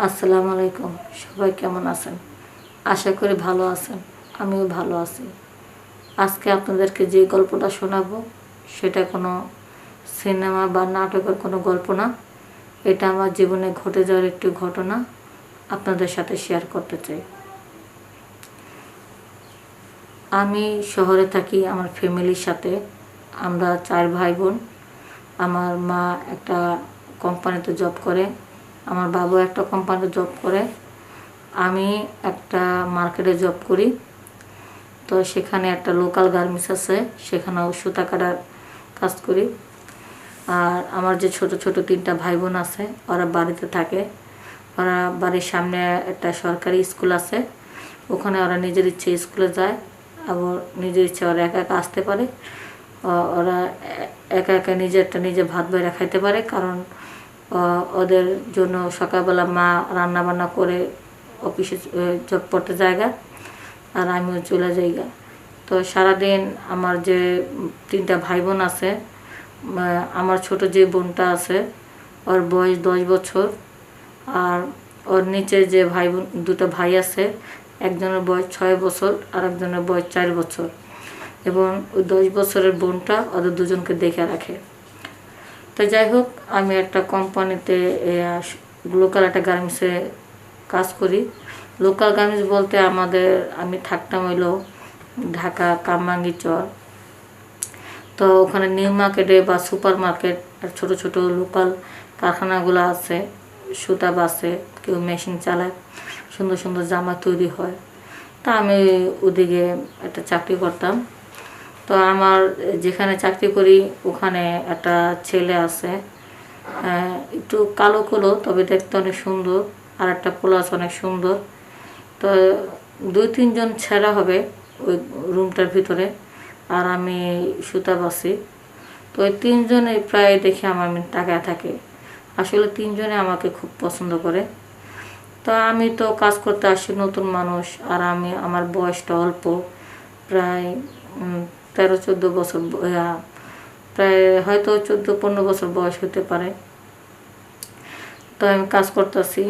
আসসালামু আলাইকুম। সবাই কেমন আছেন? আশা করি ভালো আছেন। আমিও ভালো আছি। আজকে আপনাদেরকে যে গল্পটা শোনাবো সেটা কোনো সিনেমা বা নাটকের কোনো গল্প না। এটা আমার জীবনে ঘটে যাওয়ার একটি ঘটনা আপনাদের সাথে শেয়ার করতে চাই। আমি শহরে থাকি আমার ফ্যামিলির সাথে। আমরা 4 ভাই বোন। আমার মা একটা কোম্পানিতে জব করে, আমার বাবা একটা কোম্পানিতে জব করে, আমি একটা মার্কেটে জব করি। তো সেখানে একটা লোকাল গার্মেন্টস আছে, সেখানেও সুতা কাটার কাজ করি। আর আমার যে ছোট ছোট 3টা ভাই বোন আছে, ওরা বাড়িতে থাকে। ওরা বাড়ির সামনে একটা সরকারি স্কুল আছে, ওখানে ওরা নিজের ইচ্ছে স্কুলে যায়। আবার নিজের ইচ্ছে ওরা একা একা আসতে পারে। ওরা একা একা নিজে ভাত বাইরে খাইতে পারে, কারণ ওদের জন্য সকালবেলা মা রান্না বান্না করে অফিসে জব করতে জায়গা, আর আমিও চলে যাইগা। তো সারাদিন আমার যে 3টা ভাই বোন আছে, আমার ছোট যে বোনটা আছে ওর বয়স 10 বছর, আর ওর নিচে যে ভাই বোন 2টা ভাই আছে, একজনের বয়স 6 বছর আর একজনের বয়স 4 বছর। এবং ওই 10 বছরের বোনটা ওদের দুজনকে দেখে রাখে। তো যাই হোক, আমি একটা কোম্পানিতে লোকাল একটা গার্মেন্টসে কাজ করি। লোকাল গার্মেন্টস বলতে আমি থাকতাম হইলো ঢাকা কামরাঙ্গীরচর। তো ওখানে নিউ মার্কেটে বা সুপার মার্কেট আর ছোটো ছোটো লোকাল কারখানাগুলো আছে, সুতা বাসে, কেউ মেশিন চালায়, সুন্দর সুন্দর জামা তৈরি হয়। তা আমি ওদিকে একটা চাকরি করতাম। তো আমার যেখানে চাকরি করি ওখানে একটা ছেলে আছে, একটু কালো কালো, তবে দেখতে অনেক সুন্দর। আর একটা প্লাস অনেক সুন্দর। তো 2-3 জন ছেঁড়া হবে ওই রুমটার ভিতরে, আর আমি সুতা বাসি। তো ওই 3 জনে প্রায় দেখে আমার তাকায় থাকে। আসলে 3 জনে আমাকে খুব পছন্দ করে। তো আমি তো কাজ করতে আসি, নতুন মানুষ, আর আমার বয়সটা অল্প, প্রায় 13-14 বছর, প্রায় হয়তো 14-15 বছর বয়স হতে পারে। তো আমি কাজ করতেছি।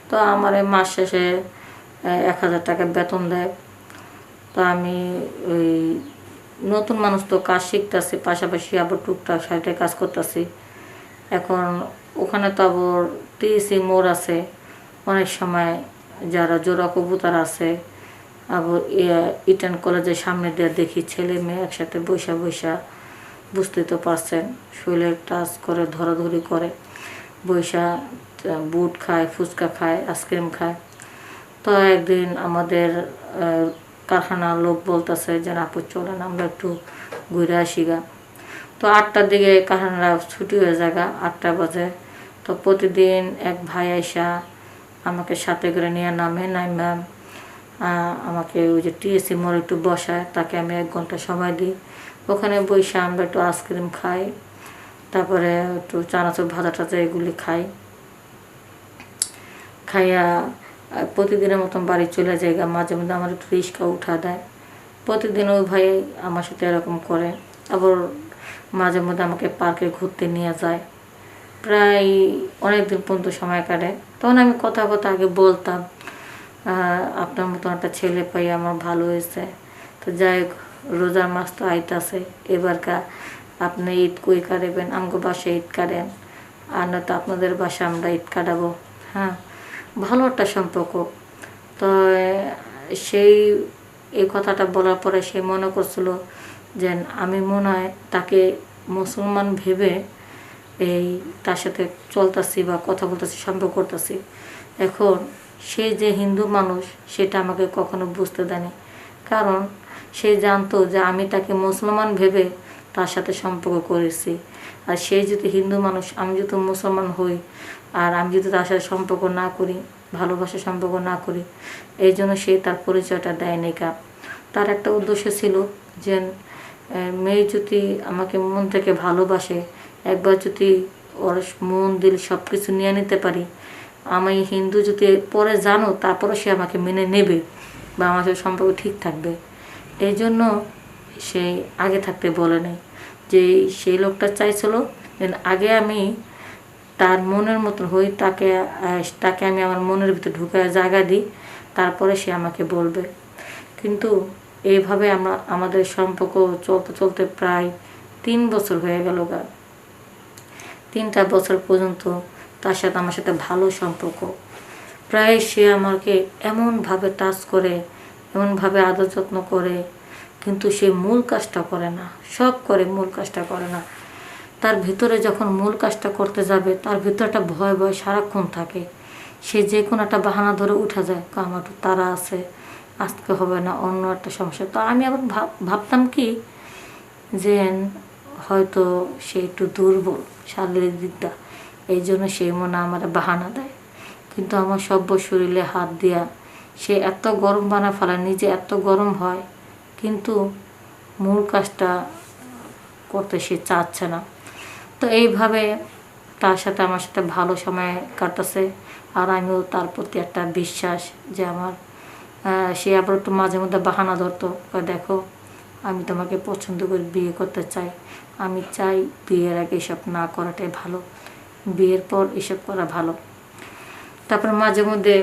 তো আমার মাস শেষে 1000 টাকা বেতন দেয়। তো আমি ওই নতুন মানুষ তো কাজ শিখতেছি, পাশাপাশি আবার টুকটাক সাইডে কাজ করতেছি। এখন ওখানে তো আবার টিএসসি মোড় আছে, অনেক সময় যারা জোড়া কবুতর আছে, আবার ইটান কলেজের সামনে দিয়ে দেখি ছেলে মেয়ে একসাথে বৈশা বৈশা, বুঝতে তো পারছেন, শরীরে টাচ করে, ধরাধরি করে, বৈশা বুট খায়, ফুচকা খায়, আইসক্রিম খায়। তো একদিন আমাদের কারখানার লোক বলতেছে যে আপু চলেন আমরা একটু ঘুরে আসি গা। তো 8টার দিকে কারখানারা ছুটি হয়ে যায়, 8টা বাজে। তো প্রতিদিন এক ভাই আইসা আমাকে সাথে করে নিয়ে নাইমা আমাকে ওই যে টিএসসি মোড়ে একটু বসায়, তাকে আমি 1 ঘন্টা সময় দিই। ওখানে বসে আমরা একটু আইসক্রিম খাই, তারপরে একটু চানাচুর ভাজা টাজা এগুলি খাইয়া প্রতিদিনের মতন বাড়ি চলে যায়। মাঝে মধ্যে আমার একটু রিক্সা উঠা দেয়। প্রতিদিন ওই ভাই আমার সাথে এরকম করে। আবার মাঝে মধ্যে আমাকে পার্কে ঘুরতে নিয়ে যায়। প্রায় অনেক দিন পর্যন্ত সময় কাটে। তখন আমি কথা আগে বলতাম, আপনার মতন একটা ছেলে পাই আমার ভালো হয়েছে। তো যাই হোক, রোজার মাস তো আইতাছে, এবারকার আপনি ঈদ কই কাটাবেন? আমাকে বাসায় ঈদ কাটেন, আর নয়তো আপনাদের বাসায় আমরা ঈদ কাটাবো। হ্যাঁ, ভালো একটা সম্পর্ক। তো সেই এই কথাটা বলার পরে সে মনে করছিল যে আমি মনে হয় তাকে মুসলমান ভেবে তার সাথে চলতেছি বা কথা বলতেছি, সম্পর্ক করতেছি। এখন সে যে হিন্দু মানুষ সেটা আমাকে কখনো বুঝতে দেয়নি, কারণ সে জানতো যে আমি তাকে মুসলমান ভেবে তার সাথে সম্পর্ক করেছি। আর সে যদি হিন্দু মানুষ, আমি যদি মুসলমান হই, আর আমি যদি তার সাথে সম্পর্ক না করি, ভালোবাসার সম্পর্ক না করি, এই জন্য সে তার পরিচয়টা দেয়নি। তার একটা উদ্দেশ্য ছিল যে মেয়ে যদি আমাকে মন থেকে ভালোবাসে, একবার যদি ওর মন দিল সব কিছু নিয়ে নিতে পারি, আমি হিন্দু যদি পরে জানো, তারপরে সে আমাকে মেনে নেবে বা আমার সাথে সম্পর্ক ঠিক থাকবে। এই জন্য সে আগে থাকতে বলে নেই যে সেই লোকটা চাইছিল যে আগে আমি তার মনের মতন হই, তাকে আমি আমার মনের ভিতরে ঢুকে জায়গা দিই, তারপরে সে আমাকে বলবে। কিন্তু এইভাবে আমাদের সম্পর্ক চলতে চলতে প্রায় 3 বছর হয়ে গেল। 3টা বছর পর্যন্ত তার সাথে আমার সাথে ভালো সম্পর্ক। প্রায় সে আমাকে এমনভাবে টাচ করে, এমনভাবে আদর যত্ন করে, কিন্তু সে মূল কাজটা করে না। সব করে, মূল কাজটা করে না। তার ভিতরে যখন মূল কাজটা করতে যাবে, তার ভিতরে একটা ভয় ভয় সারাক্ষণ থাকে। সে যে কোনো একটা বাহানা ধরে উঠা যায়, আমার একটু তাড়া আছে, আজকে হবে না, অন্য একটা সমস্যা। তো আমি আবার ভাবতাম কি যে হয়তো সে একটু দুর্বল শারীরিক দিকটা, এই জন্য সে মনে আমার বাহানা দেয়। কিন্তু আমার সব্য শরীরে হাত দিয়া সে এত গরম বানা ফেলায়, নিজে এত গরম হয়, কিন্তু মূল কাজটা করতে সে চাচ্ছে না। তো এইভাবে তার সাথে আমার সাথে ভালো সময় কাটাছে। আর আমিও তার প্রতি একটা বিশ্বাস যে সে আবার একটু মাঝে মধ্যে বাহানা ধরতো, দেখো আমি তোমাকে পছন্দ করে বিয়ে করতে চাই, আমি চাই বিয়ের আগে এসব না করাটাই ভালো, বিয়ের পর এসব করা ভালো। তারপর মাঝে মধ্যে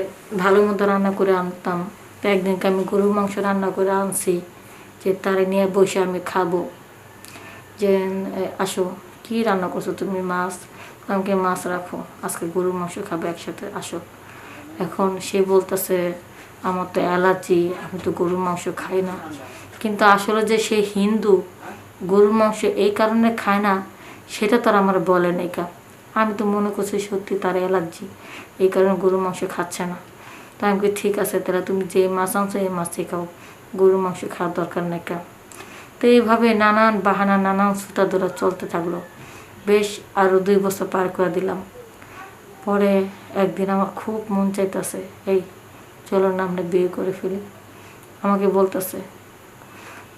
ভালো মতো রান্না করে আনতাম। তো একদিনকে আমি গরুর মাংস রান্না করে আনছি, যে তারে নিয়ে বসে আমি খাবো, যে আসো কি রান্না করছো তুমি? মাছ। আমাকে মাছ রাখো, আজকে গরুর মাংস খাবো একসাথে, আসো। এখন সে বলতেছে আমার তো অ্যালার্জি, আমি তো গরুর মাংস খাই না। কিন্তু আসলে যে সে হিন্দু, গরুর মাংস এই কারণে খায় না সেটা তার আমার বলে নাই। আমি তো মনে করছি সত্যি তার অ্যালার্জি, এই কারণে গরুর মাংস খাচ্ছে না। তো আমি ঠিক আছে, তাহলে তুমি যে মাছ আনছো এই মাছই খাও, গরুর মাংস খাওয়ার দরকার নেই। তো এইভাবে নানান বাহানা, নানান ছুটা ধরা চলতে থাকলো। বেশ আরও 2 বছর পার করে দিলাম। পরে একদিন আমার খুব মন চাইতেছে, এই চলো না আমরা বিয়ে করে ফেলি, আমাকে বলতেছে।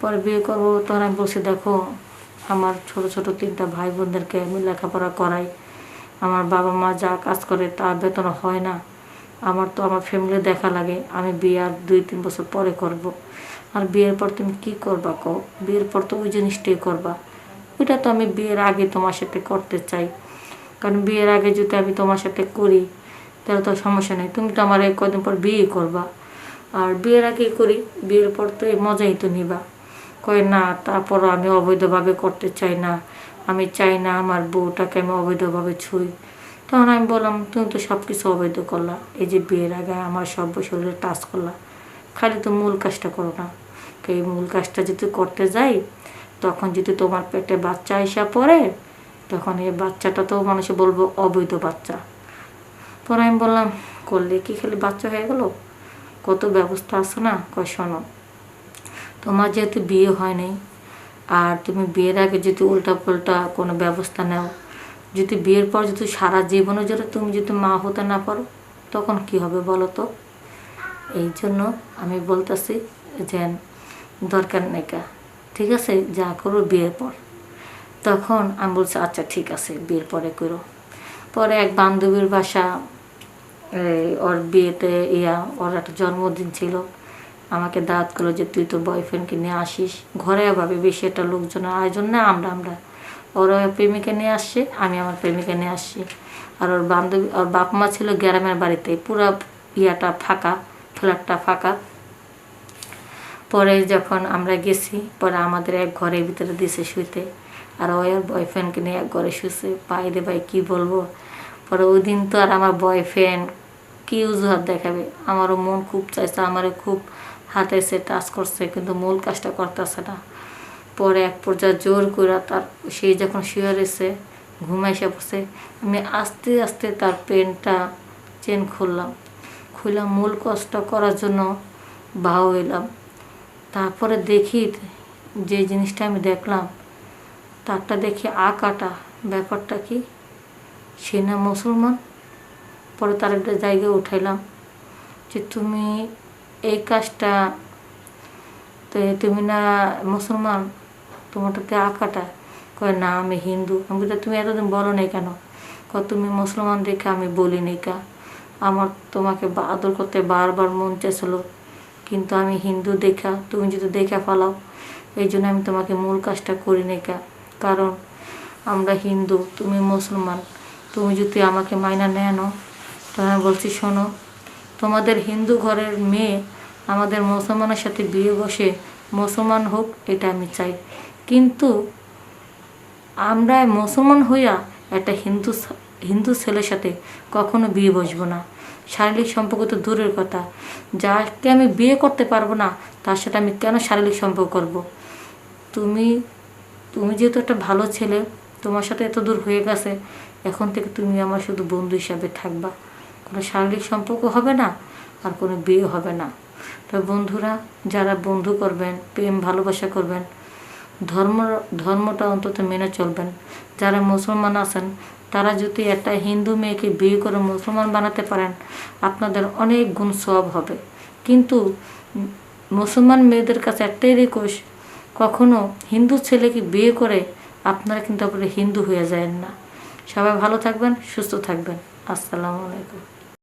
পরে বিয়ে করবো, তখন আমি বলছি দেখো আমার ছোট ছোট 3টা ভাই বোনদেরকে আমি লেখাপড়া করাই, আমার বাবা মা যা কাজ করে তার বেতন হয় না, আমার তো আমার ফ্যামিলি দেখা লাগে, আমি বিয়ে আর 2-3 বছর পরে করব। আর বিয়ের পর তুমি কি করবা কও? বিয়ের পর তো ওই জিনিসটাই করবা, ওইটা তো আমি বিয়ের আগে তোমার সাথে করতে চাই। কারণ বিয়ের আগে যদি আমি তোমার সাথে করি তাহলে তো সমস্যা নেই, তুমি তো আমার কদিন পর বিয়ে করবা। আর বিয়ের আগে করি, বিয়ের পর তো এই মজাই তো নিবা। কয় না, তারপরও আমি অবৈধভাবে করতে চাই না, আমি চাই না আমার বউটাকে আমি অবৈধভাবে ছুঁই। তখন আমি বললাম তুমি তো সব কিছু অবৈধ করলা, এই যে বিয়ের আগে আমার সব শরীরে টাচ করলা, খালি তো মূল কাজটা করো না। এই মূল কাজটা যদি করতে যাই, তখন যদি তোমার পেটে বাচ্চা এসে পড়ে, তখন এই বাচ্চাটা তো মানুষে বলবো অবৈধ বাচ্চা। পরে আমি বললাম করলে কি খালি বাচ্চা হয়ে গেল, কত ব্যবস্থা আছে না। কয় শোনো, তোমার যেহেতু বিয়ে হয়নি, আর তুমি বিয়ের আগে যদি উল্টা পাল্টা কোনো ব্যবস্থা নাও, যদি বিয়ের পর যদি সারা জীবনে যদি তুমি যদি মা হতে না পারো, তখন কি হবে বলো তো? এই জন্য আমি বলতেছি যে দরকার নেই, ঠিক আছে যা করো বিয়ের পর। তখন আমি বলছি আচ্ছা ঠিক আছে বিয়ের পরে করো। পরে এক বান্ধবীর বাসা, ওর বিয়েতে ওর একটা জন্মদিন ছিল, আমাকে দাওয়াত করলো যে তুই তোর বয়ফ্রেন্ডকে নিয়ে আসিস। ঘরে ভাবে বেশি একটা লোকজনের আয়োজন না, আমরা ওর প্রেমিকা নিয়ে আসছে, আমি আমার প্রেমিকা নিয়ে আসছি। আর ওর বান্ধবী, ওর বাপ মা ছিল গ্রামের বাড়িতে, পুরো ফাঁকা, ফ্ল্যাটটা ফাঁকা। পরে যখন আমরা গেছি, পরে আমাদের এক ঘরের ভিতরে দিয়েছে শুইতে, আর ওই আর বয়ফ্রেন্ডকে নিয়ে এক ঘরে শুয়েছে। বাইরে ভাই কী বলবো। পরে ওই দিন তো আর আমার বয়ফ্রেন্ড কী অজুহাত দেখাবে, আমারও মন খুব চাইছে, আমারও খুব হাতে এসে টাচ করছে, কিন্তু মূল কাজটা করতেছে না। পরে এক পর্যায়ে জোর করে তার সেই যখন শুয়ে রয়েছে, ঘুমাইসে পড়ছে, আমি আস্তে আস্তে তার পেনটা চেন খুললাম, মূল কাজটা করার জন্য বাহু এলাম। তারপরে দেখি যে জিনিসটা আমি দেখলাম, তারটা দেখি কাটা, ব্যাপারটা কি, সে না মুসলমান। পরে তার একটা জায়গায় উঠাইলাম যে তুমি এই কাজটা, তো তুমি না মুসলমান, তোমারটাতে কাটা। কয় না আমি হিন্দু। আমি বলি তুমি এতদিন বলো নাই কেন? তুমি মুসলমান দেখে আমি বলি নি আমার তোমাকে আদর করতে বারবার মন চাইছিল, কিন্তু আমি হিন্দু দেখা, তুমি যদি দেখা ফেলাও, এই জন্য আমি তোমাকে মূল কাজটা করি নি কারণ আমরা হিন্দু, তুমি মুসলমান, তুমি যদি আমাকে মাইনা নেয় না, তাহলে আমি বলছি শোনো, তোমাদের হিন্দু ঘরের মেয়ে আমাদের মুসলমানের সাথে বিয়ে বসে মুসলমান হোক, এটা আমি চাই। কিন্তু আমরা মুসলমান হইয়া একটা হিন্দু ছেলের সাথে কখনো বিয়ে বসবো না। শারীরিক সম্পর্ক তো দূরের কথা, যাকে আমি বিয়ে করতে পারবো না তার সাথে আমি কেন শারীরিক সম্পর্ক করব? তুমি তুমি যেহেতু একটা ভালো ছেলে, তোমার সাথে এত দূর হয়ে গেছে, এখন থেকে তুমি আমার শুধু বন্ধু হিসাবে থাকবা। কোনো শারীরিক সম্পর্ক হবে না, আর কোনো বিয়ে হবে না। তো বন্ধুরা, যারা বন্ধু করবেন, প্রেম ভালোবাসা করবেন, ধর্মটা অন্তত মেনে চলবেন। যারা মুসলমান আছেন, তারা যদি একটা হিন্দু মেয়েকে বিয়ে করে মুসলমান বানাতে পারেন, আপনাদের অনেক গুণ সওয়াব হবে। কিন্তু মুসলমান মেয়েদের কাছে একটাই রিকোয়েস্ট, কখনো হিন্দু ছেলেকে বিয়ে করে আপনারা কিন্তু আপনারা হিন্দু হয়ে যাবেন না। সবাই ভালো থাকবেন, সুস্থ থাকবেন। আসসালামু আলাইকুম।